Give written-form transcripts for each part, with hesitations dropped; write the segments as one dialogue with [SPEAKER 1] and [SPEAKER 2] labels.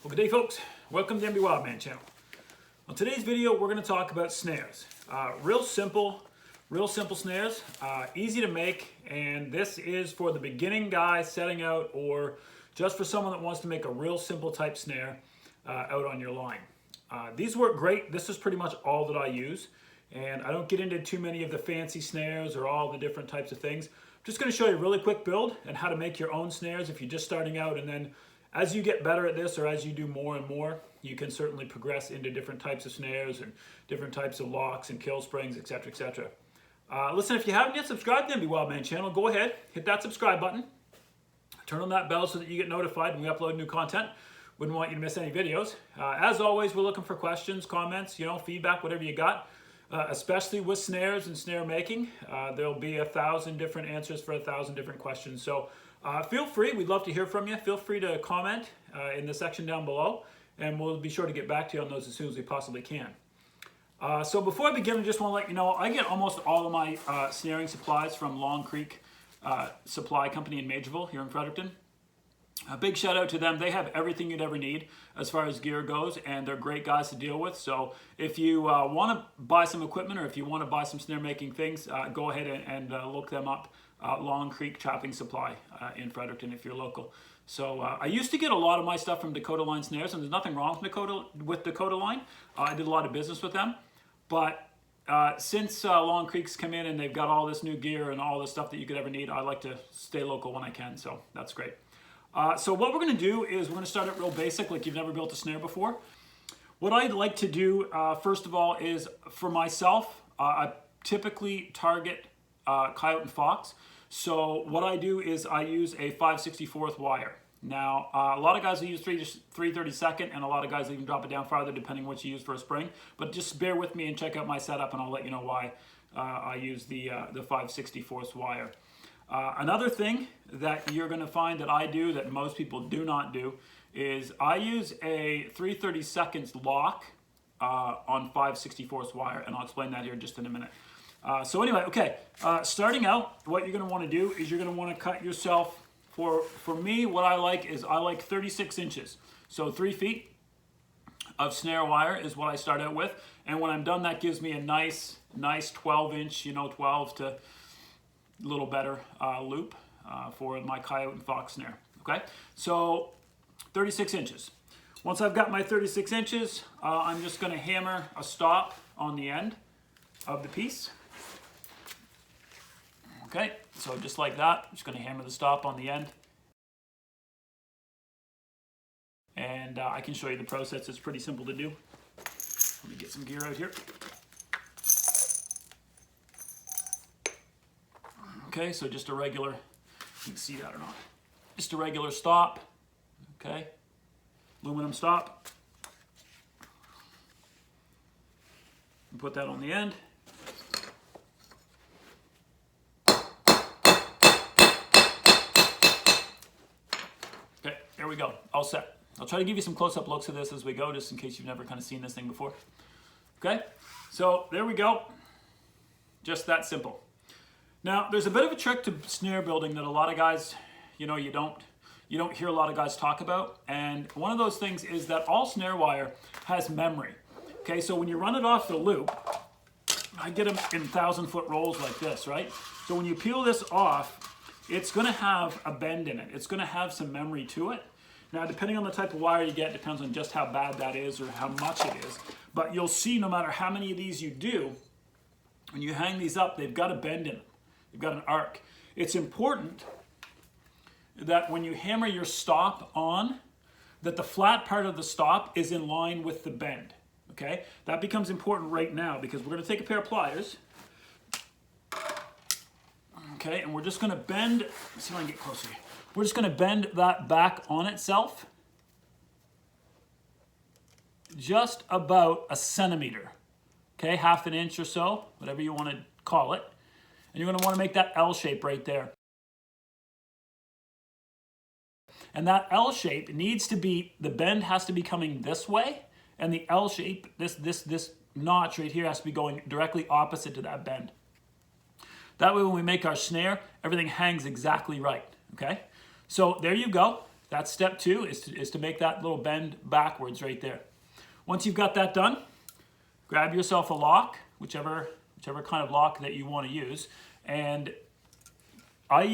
[SPEAKER 1] Well, good day, folks. Welcome to MB Wildman channel. On today's video, we're going to talk about snares. Real simple snares, easy to make, and this is for the beginning guy setting out, or just for someone that wants to make a real simple type snare out on your line. These work great. This is pretty much all that I use, and I don't get into too many of the fancy snares or all the different types of things. I'm just going to show you a really quick build and how to make your own snares if you're just starting out, and then as you get better at this, or as you do more and more, you can certainly progress into different types of snares and different types of locks and kill springs, etc., etc. Listen, if you haven't yet subscribed to the MB Wildman channel, go ahead, hit that subscribe button, turn on that bell so that you get notified when we upload new content. Wouldn't want you to miss any videos. As always, we're looking for questions, comments, feedback, whatever you got, especially with snares and snare making. There'll be 1,000 different answers for 1,000 different questions. So feel free, we'd love to hear from you. Feel free to comment in the section down below, and we'll be sure to get back to you on those as soon as we possibly can. So before I begin, I just want to let you know, I get almost all of my snaring supplies from Long Creek Supply Company in Majorville here in Fredericton. A big shout out to them. They have everything you'd ever need as far as gear goes, and they're great guys to deal with. So if you want to buy some equipment, or if you want to buy some snare making things, go ahead and look them up. Long Creek Chopping Supply in Fredericton if you're local. So I used to get a lot of my stuff from Dakota Line Snares, and there's nothing wrong with Dakota Line. I did a lot of business with them. But since Long Creek's come in and they've got all this new gear and all the stuff that you could ever need, I like to stay local when I can, so that's great. So what we're going to do is we're going to start it real basic, like you've never built a snare before. What I'd like to do, first of all, is for myself, I typically target coyote and fox. So what I do is I use a 5/64 wire. Now, a lot of guys will use 3/32, and a lot of guys even drop it down farther depending what you use for a spring. But just bear with me and check out my setup, and I'll let you know why I use the 5/64 wire. Another thing that you're going to find that I do that most people do not do is I use a 3/32 lock on 5/64 wire, and I'll explain that here just in a minute. So anyway, okay, starting out, what you're going to want to do is you're going to want to cut yourself, for me, what I like is I like 36 inches. So 3 feet of snare wire is what I start out with. And when I'm done, that gives me a nice 12-inch, 12 to a little better loop for my coyote and fox snare. Okay, so 36 inches. Once I've got my 36 inches, I'm just going to hammer a stop on the end of the piece. Okay, so just like that, I'm just going to hammer the stop on the end. And I can show you the process. It's pretty simple to do. Let me get some gear out here. Okay, so just a regular, you can see that or not, just a regular stop, okay, aluminum stop. And put that on the end. Okay, there we go, all set. I'll try to give you some close-up looks of this as we go, just in case you've never kind of seen this thing before. Okay, so there we go, just that simple. Now, there's a bit of a trick to snare building that a lot of guys, you don't hear a lot of guys talk about. And one of those things is that all snare wire has memory. Okay, so when you run it off the loop, I get them in 1,000-foot rolls like this, right? So when you peel this off, it's going to have a bend in it. It's going to have some memory to it. Now, depending on the type of wire you get, depends on just how bad that is or how much it is. But you'll see no matter how many of these you do, when you hang these up, they've got a bend in them. You've got an arc. It's important that when you hammer your stop on, that the flat part of the stop is in line with the bend, okay? That becomes important right now because we're gonna take a pair of pliers, okay, and we're just gonna bend, let's see if I can get closer here. We're just gonna bend that back on itself just about a centimeter, okay? Half an inch or so, whatever you wanna call it. And you're going to want to make that L shape right there. And that L shape needs to be, the bend has to be coming this way, and the L shape, this notch right here has to be going directly opposite to that bend. That way when we make our snare, everything hangs exactly right, okay? So there you go. That's step 2, is to make that little bend backwards right there. Once you've got that done, grab yourself a lock, whichever kind of lock that you want to use. And I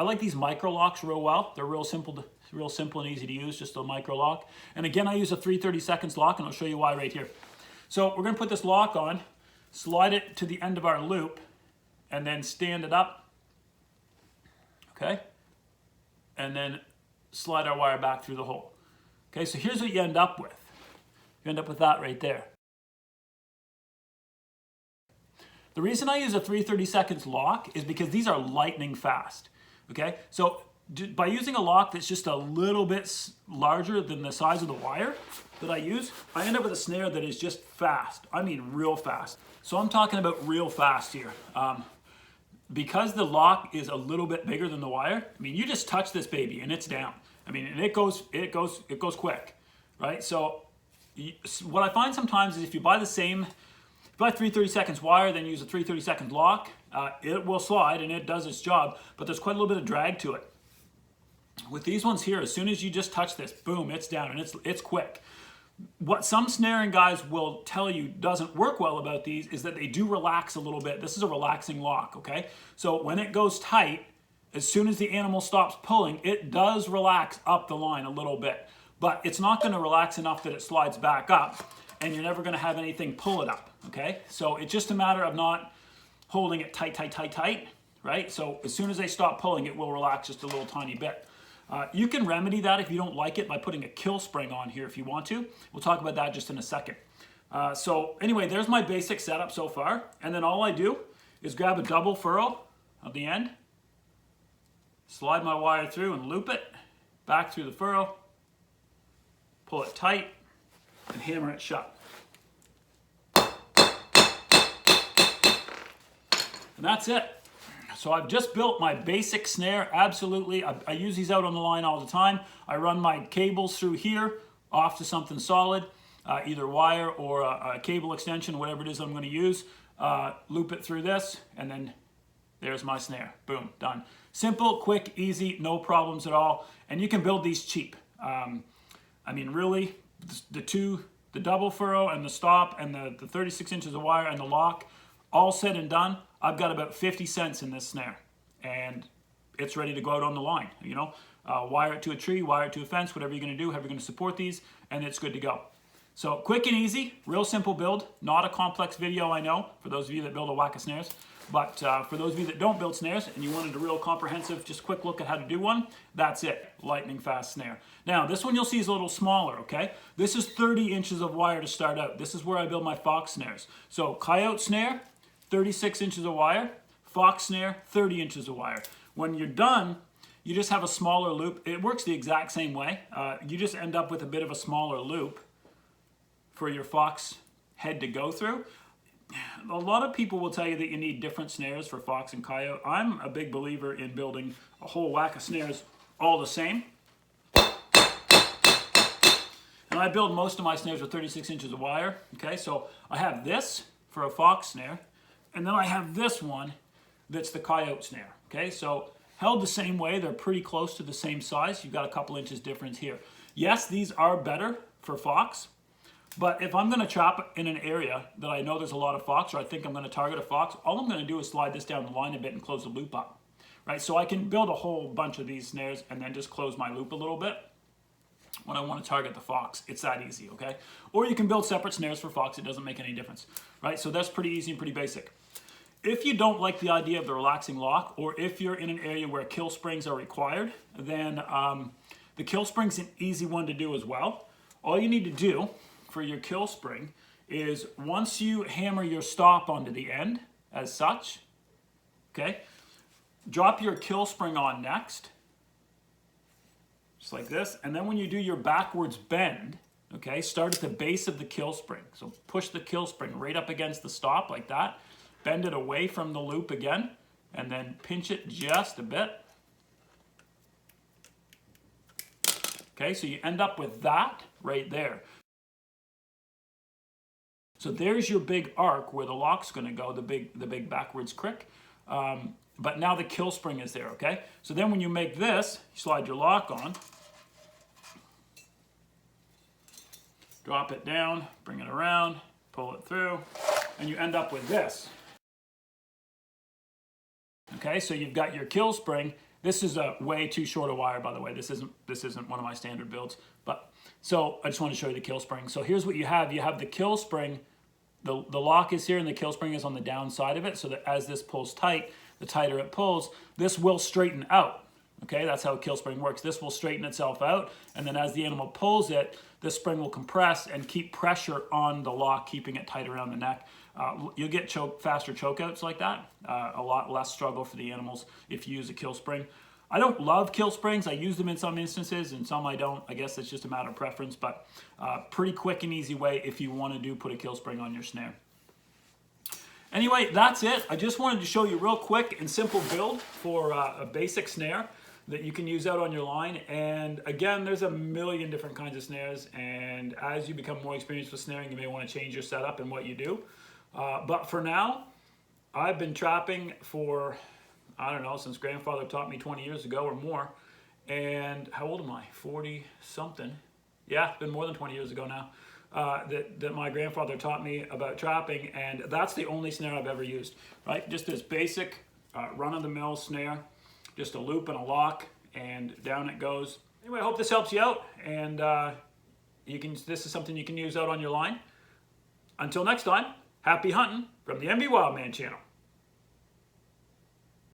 [SPEAKER 1] like these micro locks real well. They're real simple and easy to use, just a micro lock. And again, I use a 3/32 lock, and I'll show you why right here. So we're going to put this lock on, slide it to the end of our loop, and then stand it up. Okay? And then slide our wire back through the hole. Okay, so here's what you end up with. You end up with that right there. The reason I use a 3/32 lock is because these are lightning fast. Okay, so by using a lock that's just a little bit larger than the size of the wire that I use, I end up with a snare that is just fast. I mean real fast. So I'm talking about real fast here. Because the lock is a little bit bigger than the wire, I mean, you just touch this baby and it's down. I mean, and it goes quick, right? So what I find sometimes is if you buy 3/32 wire, then use a 3/32 lock, it will slide and it does its job, but there's quite a little bit of drag to it. With these ones here, as soon as you just touch this, boom, it's down and it's quick. What some snaring guys will tell you doesn't work well about these is that they do relax a little bit. This is a relaxing lock, okay? So when it goes tight, as soon as the animal stops pulling, it does relax up the line a little bit. But it's not going to relax enough that it slides back up, and you're never going to have anything pull it up, okay? So it's just a matter of not holding it tight, right? So as soon as they stop pulling, it will relax just a little tiny bit. You can remedy that if you don't like it by putting a kill spring on here if you want to. We'll talk about that just in a second. So anyway, there's my basic setup so far. And then all I do is grab a double furrow at the end, slide my wire through and loop it back through the furrow, pull it tight, and hammer it shut. And that's it. So I've just built my basic snare, absolutely. I use these out on the line all the time. I run my cables through here off to something solid, either wire or a cable extension, whatever it is I'm going to use. Loop it through this, and then there's my snare. Boom, done. Simple, quick, easy, no problems at all. And you can build these cheap. I mean, really, the double furrow and the stop and the 36 inches of wire and the lock, all said and done, I've got about 50 cents in this snare, and it's ready to go out on the line. You know, wire it to a tree, wire it to a fence, whatever you're going to do, however you're going to support these, and it's good to go. So quick and easy, real simple build. Not a complex video, I know, for those of you that build a whack of snares. But for those of you that don't build snares and you wanted a real comprehensive, just quick look at how to do one, that's it. Lightning fast snare. Now, this one you'll see is a little smaller, okay? This is 30 inches of wire to start out. This is where I build my fox snares. So coyote snare, 36 inches of wire. Fox snare, 30 inches of wire. When you're done, you just have a smaller loop. It works the exact same way. You just end up with a bit of a smaller loop for your fox head to go through. A lot of people will tell you that you need different snares for fox and coyote. I'm a big believer in building a whole whack of snares all the same. And I build most of my snares with 36 inches of wire. Okay, so I have this for a fox snare, and then I have this one that's the coyote snare. Okay, so held the same way, they're pretty close to the same size. You've got a couple inches difference here. Yes, these are better for fox, but if I'm going to trap in an area that I know there's a lot of fox, or I think I'm going to target a fox, all I'm going to do is slide this down the line a bit and close the loop up. Right, so I can build a whole bunch of these snares and then just close my loop a little bit when I want to target the fox. It's that easy, okay? Or you can build separate snares for fox. It doesn't make any difference, right? So that's pretty easy and pretty basic. If you don't like the idea of the relaxing lock, or if you're in an area where kill springs are required, then the kill spring's an easy one to do as well. All you need to do for your kill spring is once you hammer your stop onto the end, as such, okay, drop your kill spring on next, just like this, and then when you do your backwards bend, okay, start at the base of the kill spring. So push the kill spring right up against the stop like that, bend it away from the loop again, and then pinch it just a bit. Okay, so you end up with that right there. So there's your big arc where the lock's going to go, the big backwards crick. But now the kill spring is there, okay? So then when you make this, you slide your lock on, drop it down, bring it around, pull it through, and you end up with this. Okay, so you've got your kill spring. This is a way too short a wire, by the way. This isn't one of my standard builds, but so I just want to show you the kill spring. So here's what you have. You have the kill spring. The lock is here, and the kill spring is on the down side of it, so that as this pulls tight, the tighter it pulls, this will straighten out. Okay, that's how a kill spring works. This will straighten itself out, and then as the animal pulls it, this spring will compress and keep pressure on the lock, keeping it tight around the neck. You'll get faster chokeouts like that, a lot less struggle for the animals if you use a kill spring. I don't love kill springs. I use them in some instances, and some I don't. I guess it's just a matter of preference, but pretty quick and easy way if you want to put a kill spring on your snare. Anyway, that's it. I just wanted to show you real quick and simple build for a basic snare that you can use out on your line. And again, there's a million different kinds of snares, and as you become more experienced with snaring, you may want to change your setup and what you do. But for now, I've been trapping for, I don't know, since grandfather taught me 20 years ago or more. And how old am I? 40 something. Yeah, it's been more than 20 years ago now that my grandfather taught me about trapping, and that's the only snare I've ever used, right? Just this basic run-of-the-mill snare, just a loop and a lock, and down it goes. Anyway, I hope this helps you out, and this is something you can use out on your line. Until next time, happy hunting from the MB Wildman channel.